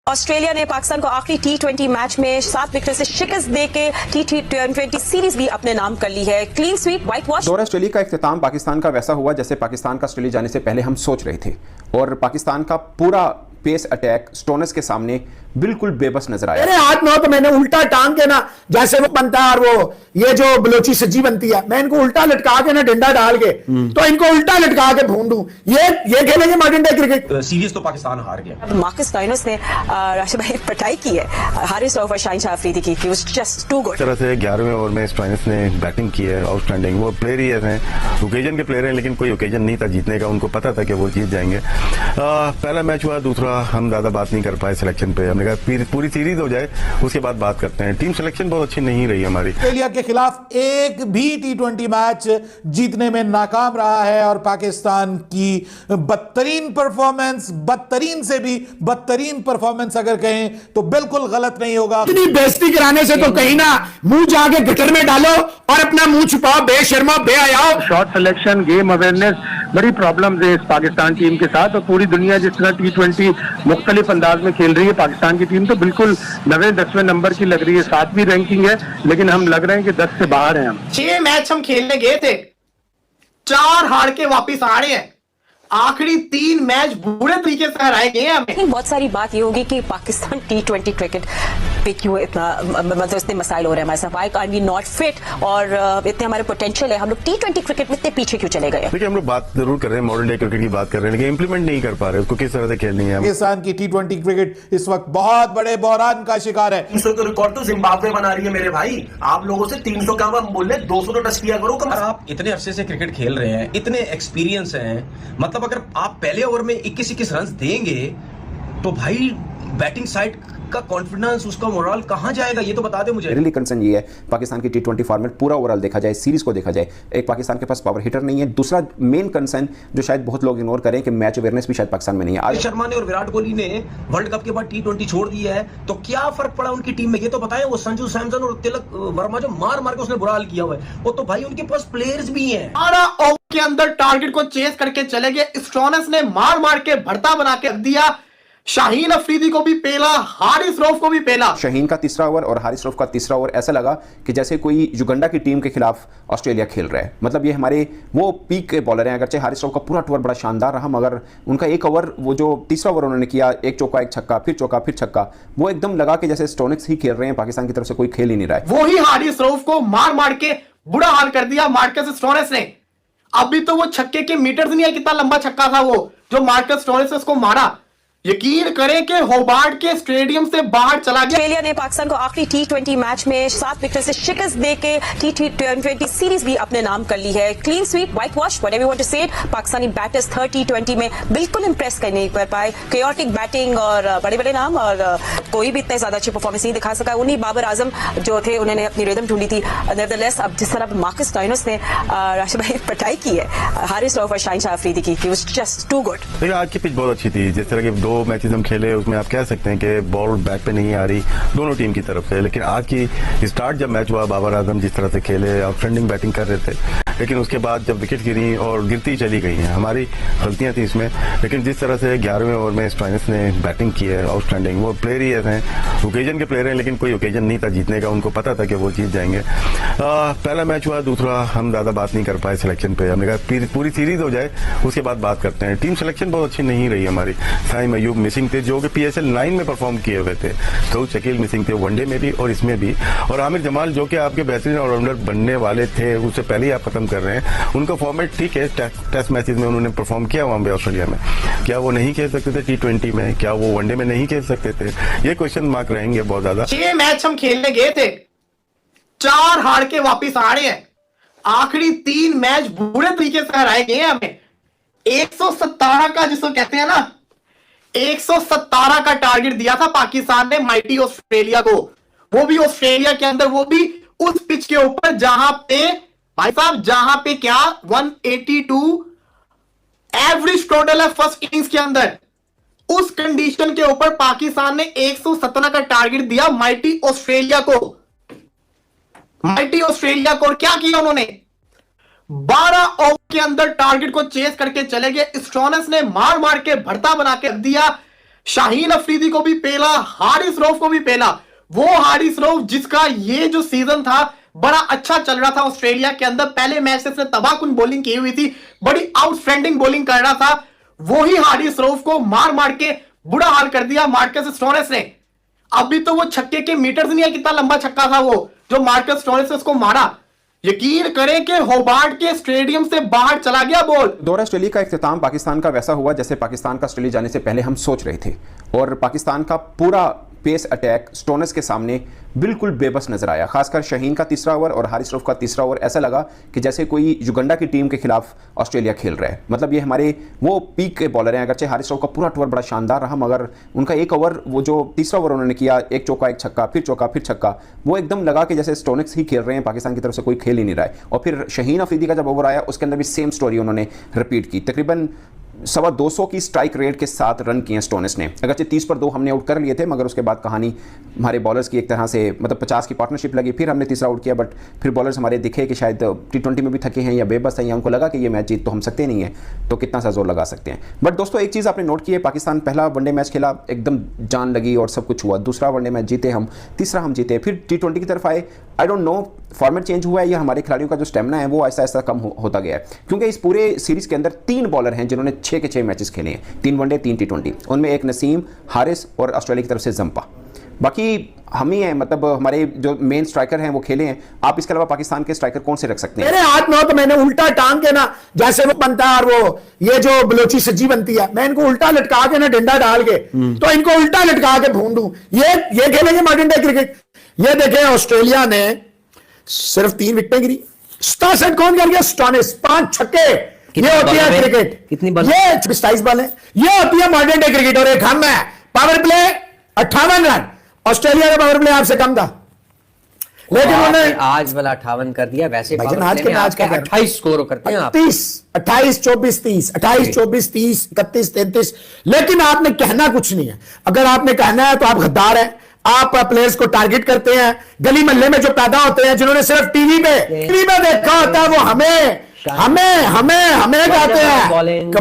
Australia ने पाकिस्तान को आखिरी T20 मैच में 7 विकेट से शिकस्त देके T20 सीरीज भी अपने नाम कर ली है। Clean sweep, white wash. दौरा ऑस्ट्रेलिया का इख्तिताम पाकिस्तान का वैसा हुआ जैसे पाकिस्तान का ऑस्ट्रेलिया जाने से पहले हम सोच रहे थे, और पाकिस्तान का पूरा पेस अटैक स्टोनस के सामने बिल्कुल बेबस नजर आया। मेरे हाथ में हो तो मैंने उल्टा टांग के ना, जैसे वो बनता है और वो ये जो बलोची सज्जी बनती है, मैं इनको उल्टा लटका के ना डंडा डाल के तो इनको उल्टा लटका के भून दूं। ये खेलेंगे मॉडर्न डे क्रिकेट। सीरीज तो पाकिस्तान हार गया। मार्कस स्टोइनिस ने राशिद भाई पिटाई की है हारिस रऊफ और शाहीन शाह अफरीदी की। He was just too good। तरह से 11वें ओवर में स्टोइनिस ने बैटिंग की है, आउटस्टैंडिंग। वो प्लेयर ही ऐसे हैं, ओकेजन के प्लेयर हैं, लेकिन कोई ओकेजन नहीं था जीतने का। उनको पता था कि वो जीत जाएंगे। पहला मैच हुआ, दूसरा हम ज्यादा बात नहीं कर पाए सिलेक्शन पे। हमने कहा पूरी सीरीज हो जाए उसके बाद बात करते हैं। टीम सिलेक्शन बहुत अच्छी नहीं रही हमारी। ऑस्ट्रेलिया के खिलाफ एक भी T20 मैच जीतने में नाकाम रहा है, और पाकिस्तान की बदतरीन परफॉर्मेंस, बदतरीन से भी बदतरीन परफॉर्मेंस अगर कहें तो बिल्कुल गलत नहीं होगा। इतनी बेइज्जती कराने से तो कहीं ना मुंह जाके गटर में डालो और अपना मुंह छुपाओ, बेशर्मा बेहयाओ। शॉट सिलेक्शन, गेम अवेयरनेस, बड़ी प्रॉब्लम्स है इस पाकिस्तान टीम के साथ। और पूरी दुनिया जिस तरह T20 मुख्तलिफ अंदाज में खेल रही है, पाकिस्तान की टीम तो बिल्कुल 9वें-10वें नंबर की लग रही है। 7वीं रैंकिंग है, लेकिन हम लग रहे हैं कि 10 से बाहर हैं। हम 6 मैच हम खेलने गए थे, 4 हार के वापिस आ रहे हैं। आखिरी 3 मैच बुरे तरीके से हराए गए हैं हमें। बहुत सारी बात ये होगी कि पाकिस्तान T20 क्रिकेट पे क्यों इतना मतलब इतने मसाइल हो रहे हैं हमारे साथ। Why can't we not fit, और इतने हमारे पोटेंशियल है, हम लोग T20 क्रिकेट में इतने पीछे क्यों चले गए? देखिए, हम लोग बात जरूर कर रहे हैं, मॉडर्न डे क्रिकेट की बात कर रहे हैं, लेकिन इंप्लीमेंट नहीं कर पा रहे उसको किस तरह से खेलनी है। पाकिस्तान की T20 क्रिकेट इस वक्त बहुत बड़े बहरान का शिकार है। 300 का रिकॉर्ड तो जिम्बाब्वे बना रही है मेरे भाई। आप लोगों से 300 का हम बोल रहे, 200 तो टच किया करो। आप इतने अरसे से क्रिकेट खेल रहे हैं, इतने एक्सपीरियंस हैं, मतलब अगर आप पहले ओवर में 21 रन देंगे तो भाई बैटिंग साइड का कॉन्फिडेंस, उसका मोरल कहां जाएगा, ये तो बता दे मुझे। मेरे कंसर्न ये है, पाकिस्तान की T20 फॉर्मेट पूरा ओवरऑल देखा जाए, सीरीज को देखा जाए, एक पाकिस्तान के पास पावर हिटर नहीं है। दूसरा मेन कंसर्न जो शायद बहुत लोग इग्नोर करें कि मैच अवेयरनेस भी शायद पाकिस्तान में नहीं है। रोहित शर्मा ने और विराट कोहली ने वर्ल्ड कप के बाद T20 छोड़ दिया है, तो क्या फर्क पड़ा उनकी टीम में, ये तो बताएं। वो संजू सैमसन और तिलक वर्मा जो मार मार के उसने बुरा हाल किया हुआ है, वो तो भाई उनके पास प्लेयर्स भी हैं। 12 ओवर के अंदर टारगेट को चेस करके चले गए। स्टोनस ने मार मार के भरता बना के रख दिया। शाहीन अफरीदी को भी पेला, हारिस रऊफ को भी पेला। शाहीन का तीसरा ओवर और हारिस रऊफ का तीसरा ओवर ऐसा लगा कि जैसे कोई युगांडा की टीम के खिलाफ ऑस्ट्रेलिया खेल रहा है। मतलब ये हमारे वो पीक के बॉलर हैं। अगरचे हारिस रऊफ का पूरा ओवर बड़ा शानदार रहा, मगर उनका एक ओवर, वो जो तीसरा ओवर उन्होंने किया, एक चौका एक छक्का, फिर चौका फिर छक्का, वो एकदम लगा कि जैसे स्टोनिक्स ही खेल रहे हैं, पाकिस्तान की तरफ से कोई खेल ही नहीं रहा है। वो ही हारिस रऊफ को मार मार के बुरा हाल कर दिया मार्कस स्टोनिस ने। अभी तो वो छक्के के मीटर्स नहीं है, कितना लंबा छक्का था वो जो मार्कस स्टोनिस ने उसको मारा। यकीन करें कि होबार्ट के स्टेडियम से बाहर चला गया। ऑस्ट्रेलिया ने पाकिस्तान को आखिरी T20 मैच में 7 विकेट से शिकस्त देके T20 सीरीज भी अपने नाम कर ली है। Clean sweep, whitewash, whatever you want to say it. Pakistani batters third T20 में बिल्कुल इंप्रेस कर नहीं कर पाए। केओटिक बैटिंग और बड़े बड़े नाम, और कोई भी इतने ज्यादा अच्छी परफॉर्मेंस नहीं दिखा सका। उन्हीं बाबर आजम जो थे, उन्होंने अपनी रिदम ढूंढी थी। नेवरदलेस, अब जिस तरह मार्कस स्टोइनिस ने राशिद भाई पिटाई की है हारिस रऊफ और शाहीन शाह अफरीदी की। He was just too good। देखिए, आज की पिच बहुत अच्छी थी। जिस तरह के 2 मैचेस हम खेले, उसमें आप कह सकते हैं कि बॉल बैट पे नहीं आ रही दोनों टीम की तरफ से। लेकिन आज की स्टार्ट जब मैच हुआ, बाबर आजम जिस तरह से खेले, आउटस्टैंडिंग बैटिंग कर रहे थे, लेकिन उसके बाद जब विकेट गिरी और गिरती चली गई हैं, हमारी गलतियां थी इसमें। लेकिन जिस तरह से 11वें ओवर में स्टोइनिस ने बैटिंग की है, आउटस्टैंडिंग। वो प्लेयर ही ऐसे हैं, ओकेजन के प्लेयर हैं, लेकिन कोई ओकेजन नहीं था जीतने का। उनको पता था कि वो जीत जाएंगे। पहला मैच हुआ, दूसरा हम ज्यादा बात नहीं कर पाए सिलेक्शन पे। हमने कहा पूरी सीरीज हो जाए उसके बाद बात करते हैं। टीम सिलेक्शन बहुत अच्छी नहीं रही हमारी। साइम अयूब मिसिंग थे, जो कि PSL 9 में परफॉर्म किए हुए थे। सऊद शकील मिसिंग थे, वनडे में भी और इसमें भी। और आमिर जमाल जो कि आपके बेहतरीन ऑलराउंडर बनने वाले थे, उससे पहले ही आप खत्म कर रहे हैं। उनका फॉर्मेट ठीक है, टेस्ट मैचेस में उन्होंने परफॉर्म किया वहां पे ऑस्ट्रेलिया में। क्या वो नहीं खेल सकते थे T20 में? क्या वो वनडे में नहीं खेल सकते थे? ये क्वेश्चन मार्क रहेंगे बहुत ज्यादा। 6 मैच हम खेलने गए थे, 4 हार के वापिस आ रहे हैं। आखिरी 3 मैच बुरे तरीके से हराए गए हैं हमें। 117 का जिसको कहते हैं ना, 117 का टारगेट दिया था पाकिस्तान ने माइटी ऑस्ट्रेलिया को। वो भी ऑस्ट्रेलिया के अंदर, वो भी उस पिच के ऊपर जहां पे भाई साहब, जहां पे क्या 182 एवरेज टोटल है फर्स्ट इनिंग्स के अंदर। उस कंडीशन के ऊपर पाकिस्तान ने 117 का टारगेट दिया माइटी ऑस्ट्रेलिया को। माइटी ऑस्ट्रेलिया को क्या किया उन्होंने? 12 ओवर के अंदर टारगेट को चेस करके चले गए। स्टोनस ने मार मार के भरता बना के रख दिया। शाहीन अफरीदी को भी पेला, हारिस रऊफ को भी पेला। वो हारिस रऊफ जिसका ये जो सीजन था बड़ा अच्छा चल रहा था ऑस्ट्रेलिया के अंदर, पहले मैच से तबाहकुन बॉलिंग की हुई थी, बड़ी आउटस्टैंडिंग बॉलिंग कर रहा था, वही हारिस रऊफ को मार मार के बुरा हाल कर दिया मार्कस स्टोइनिस ने। अभी तो वो छक्के के मीटर्स नहीं है, कितना लंबा छक्का था वो जो मार्कस स्टोइनिस ने उसको मारा। यकीन करें कि होबार्ट के स्टेडियम से बाहर चला गया बॉल। दौरा ऑस्ट्रेलिया का इख्तिताम पाकिस्तान का वैसा हुआ जैसे पाकिस्तान का ऑस्ट्रेलिया जाने से पहले हम सोच रहे थे, और पाकिस्तान का पूरा पेस अटैक स्टोइनिस के सामने बिल्कुल बेबस नजर आया। खासकर शाहीन का तीसरा ओवर और हारिस रऊफ का तीसरा ओवर ऐसा लगा कि जैसे कोई युगांडा की टीम के खिलाफ ऑस्ट्रेलिया खेल रहा है। मतलब ये हमारे वो पीक के बॉलर हैं। अगरचे हारिस रऊफ का पूरा ओवर बड़ा शानदार रहा, मगर उनका एक ओवर, वो जो तीसरा ओवर उन्होंने किया, एक चौका एक छक्का, फिर चौका फिर छक्का, वो एकदम लगा कि जैसे स्टोइनिस ही खेल रहे हैं, पाकिस्तान की तरफ से कोई खेल ही नहीं रहा है। और फिर शाहीन अफरीदी का जब ओवर आया उसके अंदर भी सेम स्टोरी उन्होंने रिपीट की। तकरीबन 225 की स्ट्राइक रेट के साथ रन किए स्टोइनिस ने। अगरचे 30 पर 2 हमने आउट कर लिए थे, मगर उसके बाद कहानी हमारे बॉलर्स की एक तरह से, मतलब 50 की पार्टनरशिप लगी, फिर हमने तीसरा आउट किया, बट फिर बॉलर्स हमारे दिखे कि शायद T20 में भी थके हैं या बेबस हैं, या उनको लगा कि ये मैच जीत तो हम सकते नहीं है, तो कितना सा जोर लगा सकते हैं। बट दोस्तों एक चीज़ आपने नोट की है, पाकिस्तान पहला वनडे मैच खेला, एकदम जान लगी और सब कुछ हुआ। दूसरा वनडे मैच जीते हम, तीसरा हम जीते, फिर T20 की तरफ आए। I don't know format change हुआ है या हमारे खिलाड़ियों का जो स्टेमिना है वो ऐसा ऐसा कम होता गया है, क्योंकि इस पूरे सीरीज के अंदर 3 बॉलर हैं जिन्होंने 6 के 6 मैचेस खेले हैं, 3 वनडे 3 T20, उनमें एक नसीम, हारिस और ऑस्ट्रेलिया की तरफ से जंपा। बाकी हम ही हैं, मतलब हमारे जो मेन स्ट्राइकर हैं वो खेले हैं। आप इसके अलावा पाकिस्तान के स्ट्राइकर कौन से रख सकते हैं? मेरे हाथ में हो तो मैंने उल्टा टांग के ना, जैसे वो बनता है और वो ये जो बलोची सज्जी बनती है, मैं इनको उल्टा लटका के ना डंडा डाल के तो इनको उल्टा लटका के भून दूं। ये खेलेंगे मॉडर्न डे क्रिकेट। ये देखें ऑस्ट्रेलिया ने सिर्फ 3 विकेटें गिरी। 67 कौन कर गया? स्टोइनिस, 5 छक्के। ये होती है क्रिकेट। कितनी बॉल? ये 27 बॉल है। ये होती है मॉडर्न डे क्रिकेट। और एक हम है पावर प्ले 58 रन। ऑस्ट्रेलिया का पावर प्ले आपसे कम था, लेकिन उन्होंने आज वाला 58 कर दिया। वैसे भाईजान आज के मैच का 28 स्कोर करते हैं आप। 30, 28, 24, 30, 28, 24, 30, 31, 33। लेकिन आपने कहना कुछ नहीं है। अगर आपने कहना है तो आप गद्दार हैं। आप प्लेयर्स को टारगेट करते हैं। गली मोहल्ले में जो पैदा होते हैं, जिन्होंने सिर्फ टीवी पे देखा होता है, वो हमें कहते हैं।